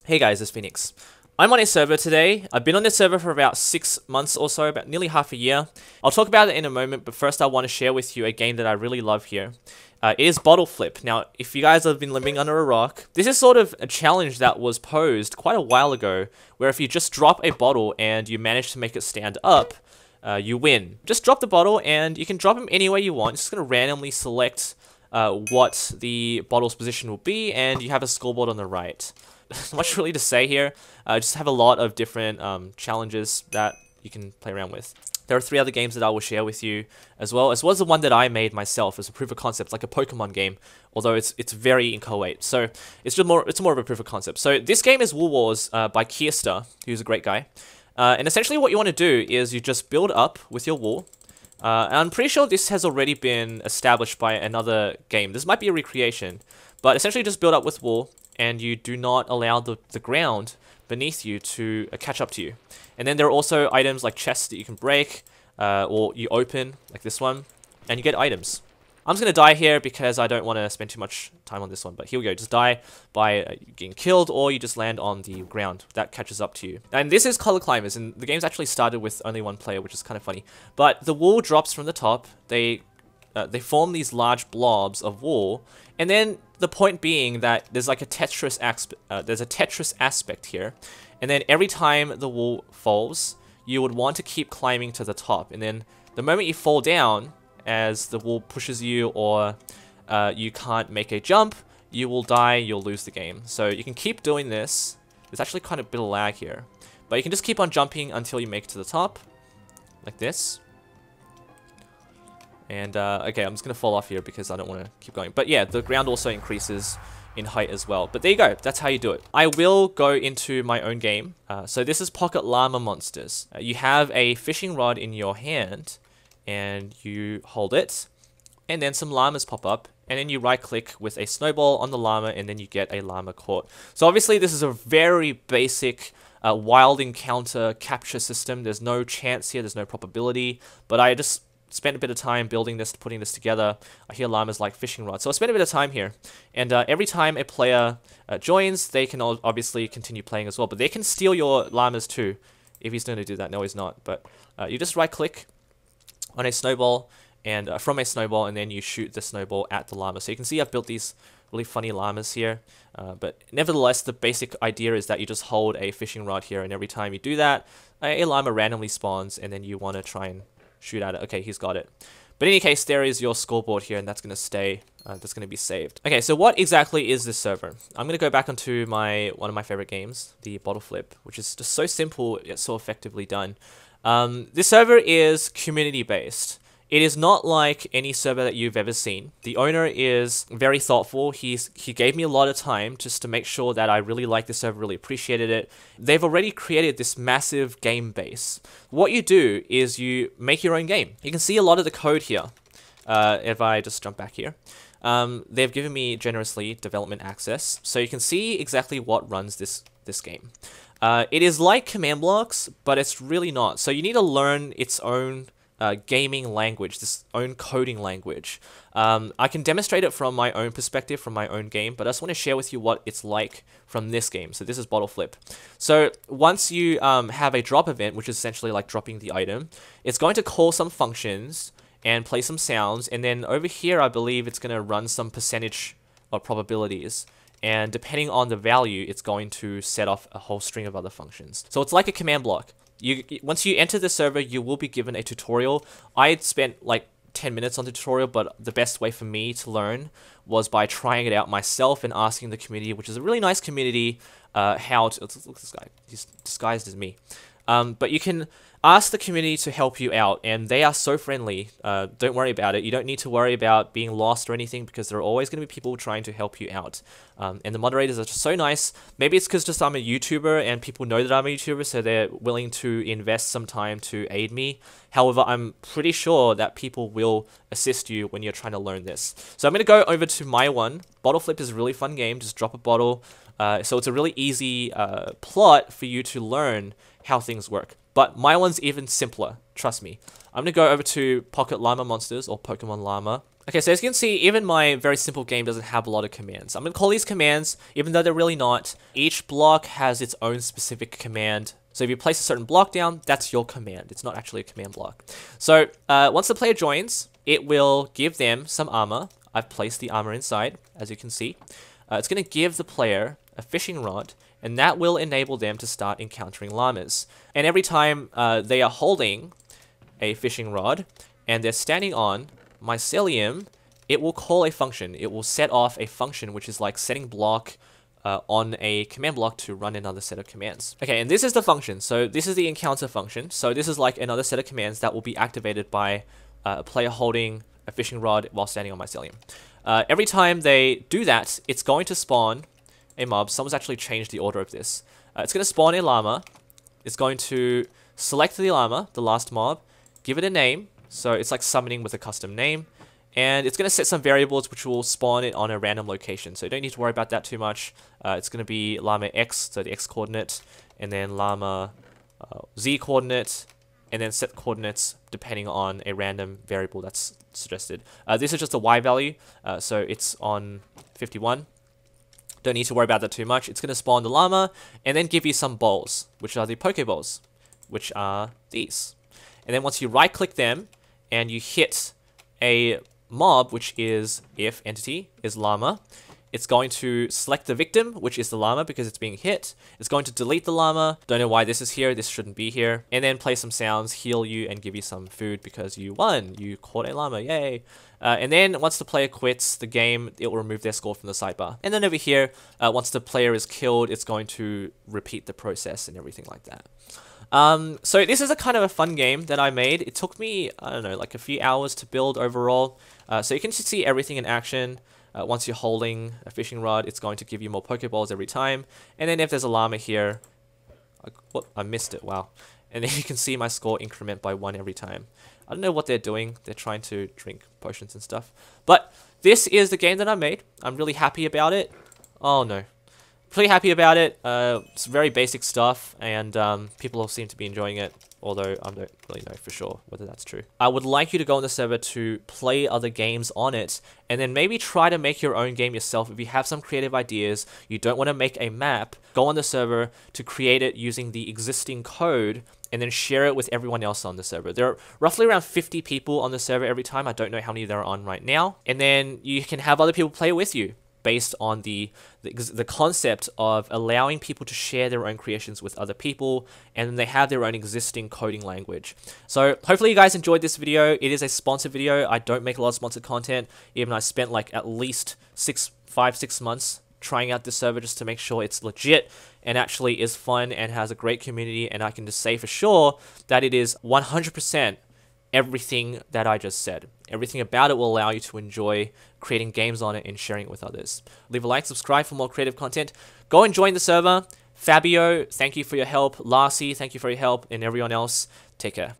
Hey guys, it's Phoenix. I'm on a server today. I've been on this server for about 6 months or so, about nearly half a year. I'll talk about it in a moment, but first I want to share with you a game that I really love here. It is Bottle Flip. Now, if you guys have been living under a rock, this is sort of a challenge that was posed quite a while ago, where if you just drop a bottle and you manage to make it stand up, you win. Just drop the bottle and you can drop them anywhere you want. It's just going to randomly select what the bottle's position will be, and you have a scoreboard on the right. Much really to say here. Just have a lot of different challenges that you can play around with. There are 3 other games that I will share with you as well as the one that I made myself as a proof of concept, like a Pokemon game, although it's very inchoate. So it's more of a proof of concept. So this game is Wool Wars by Kierster, who's a great guy. And essentially what you want to do is you just build up with your wool. And I'm pretty sure this has already been established by another game. This might be a recreation, but essentially just build up with wool, and you do not allow the ground beneath you to catch up to you. And then there are also items like chests that you can break, or you open, like this one, and you get items. I'm just going to die here because I don't want to spend too much time on this one, but here we go. Just die by getting killed, or you just land on the ground. That catches up to you. And this is Color Climbers, and the game's actually started with only 1 player, which is kind of funny. But the wool drops from the top. They form these large blobs of wool, and then the point being that there's like a Tetris aspect here, and then every time the wool falls, you would want to keep climbing to the top, and then the moment you fall down, as the wool pushes you, or you can't make a jump, you will die, you'll lose the game. So you can keep doing this. There's actually kind of a bit of lag here, but you can just keep on jumping until you make it to the top, like this. And, okay, I'm just going to fall off here because I don't want to keep going. But yeah, the ground also increases in height as well. But there you go. That's how you do it. I will go into my own game. So this is Pocket Llama Monsters. You have a fishing rod in your hand, and you hold it, and then some llamas pop up, and then you right-click with a snowball on the llama, and then you get a llama caught. So obviously this is a very basic wild encounter capture system. There's no chance here. There's no probability. But I just spent a bit of time building this, putting this together. I hear llamas like fishing rods, so I spent a bit of time here. And every time a player joins, they can obviously continue playing as well, but they can steal your llamas too, if he's going to do that. No, he's not, but you just right-click on a snowball, and from a snowball, and then you shoot the snowball at the llama. So you can see I've built these really funny llamas here, but nevertheless, the basic idea is that you just hold a fishing rod here, and every time you do that, a llama randomly spawns, and then you want to try and shoot at it. Okay, he's got it. But in any case, there is your scoreboard here, and that's going to stay, that's going to be saved. Okay, so what exactly is this server? I'm going to go back onto one of my favorite games, the Bottle Flip, which is just so simple yet so effectively done. This server is community-based. It is not like any server that you've ever seen. The owner is very thoughtful. He gave me a lot of time just to make sure that I really liked the server, really appreciated it. They've already created this massive game base. What you do is you make your own game. You can see a lot of the code here. If I just jump back here. They've given me generously development access, so you can see exactly what runs this game. It is like command blocks, but it's really not. So you need to learn its own gaming language, this own coding language. I can demonstrate it from my own perspective, from my own game, but I just want to share with you what it's like from this game. So this is Bottle Flip. So once you have a drop event, which is essentially like dropping the item, it's going to call some functions and play some sounds, and then over here I believe it's going to run some percentage of probabilities. And depending on the value, it's going to set off a whole string of other functions. So it's like a command block. Once you enter the server, you will be given a tutorial. I had spent like 10 minutes on the tutorial, but the best way for me to learn was by trying it out myself and asking the community, which is a really nice community, how to... Look at this guy. He's disguised as me. But you can ask the community to help you out, and they are so friendly. Don't worry about it. You don't need to worry about being lost or anything, because there are always going to be people trying to help you out. And the moderators are just so nice. Maybe it's because just I'm a YouTuber and people know that I'm a YouTuber, so they're willing to invest some time to aid me. However, I'm pretty sure that people will assist you when you're trying to learn this. So I'm going to go over to my one. Bottle Flip is a really fun game. Just drop a bottle. So it's a really easy plot for you to learn how things work. But my one's even simpler, trust me. I'm going to go over to Pocket Llama Monsters, or Pokemon Llama. Okay, so as you can see, even my very simple game doesn't have a lot of commands. I'm going to call these commands, even though they're really not. Each block has its own specific command. So if you place a certain block down, that's your command. It's not actually a command block. So once the player joins, it will give them some armor. I've placed the armor inside, as you can see. It's going to give the player a fishing rod, and that will enable them to start encountering llamas. And every time they are holding a fishing rod and they're standing on mycelium, it will call a function. It will set off a function, which is like setting block on a command block to run another set of commands. Okay, and this is the function. So this is the encounter function. So this is like another set of commands that will be activated by a player holding a fishing rod while standing on mycelium. Every time they do that, it's going to spawn a mob. Someone's actually changed the order of this. It's going to spawn a llama. It's going to select the llama, the last mob, give it a name. So it's like summoning with a custom name. And it's going to set some variables which will spawn it on a random location. So you don't need to worry about that too much. It's going to be llama x, so the x coordinate, and then llama z coordinate, and then set coordinates depending on a random variable that's suggested. This is just a y value, so it's on 51. Don't need to worry about that too much. It's going to spawn the llama and then give you some balls, which are the Pokeballs, which are these. And then once you right click them and you hit a mob, which is if entity is llama, it's going to select the victim, which is the llama because it's being hit. It's going to delete the llama. Don't know why this is here. This shouldn't be here. And then play some sounds, heal you, and give you some food because you won. You caught a llama. Yay. And then once the player quits the game, it will remove their score from the sidebar. And then over here, once the player is killed, it's going to repeat the process and everything like that. So this is a kind of a fun game that I made. It took me, I don't know, like a few hours to build overall. So you can just see everything in action. Once you're holding a fishing rod, it's going to give you more Pokeballs every time. And then if there's a llama here, I missed it, wow. And then you can see my score increment by 1 every time. I don't know what they're doing. They're trying to drink potions and stuff. But this is the game that I made. I'm really happy about it. Oh no. Pretty happy about it. It's very basic stuff, and people all seem to be enjoying it, although I don't really know for sure whether that's true. I would like you to go on the server to play other games on it, and then maybe try to make your own game yourself. If you have some creative ideas, you don't want to make a map, go on the server to create it using the existing code, and then share it with everyone else on the server. There are roughly around 50 people on the server every time. I don't know how many there are on right now. And then you can have other people play with you, based on the concept of allowing people to share their own creations with other people, and then they have their own existing coding language. So hopefully you guys enjoyed this video. It is a sponsored video. I don't make a lot of sponsored content, even I spent like at least 5-6 months trying out this server just to make sure it's legit and actually is fun and has a great community, and I can just say for sure that it is 100% everything that I just said. Everything about it will allow you to enjoy creating games on it and sharing it with others. Leave a like, subscribe for more creative content. Go and join the server. Fabio, thank you for your help. Lassie, thank you for your help. And everyone else, take care.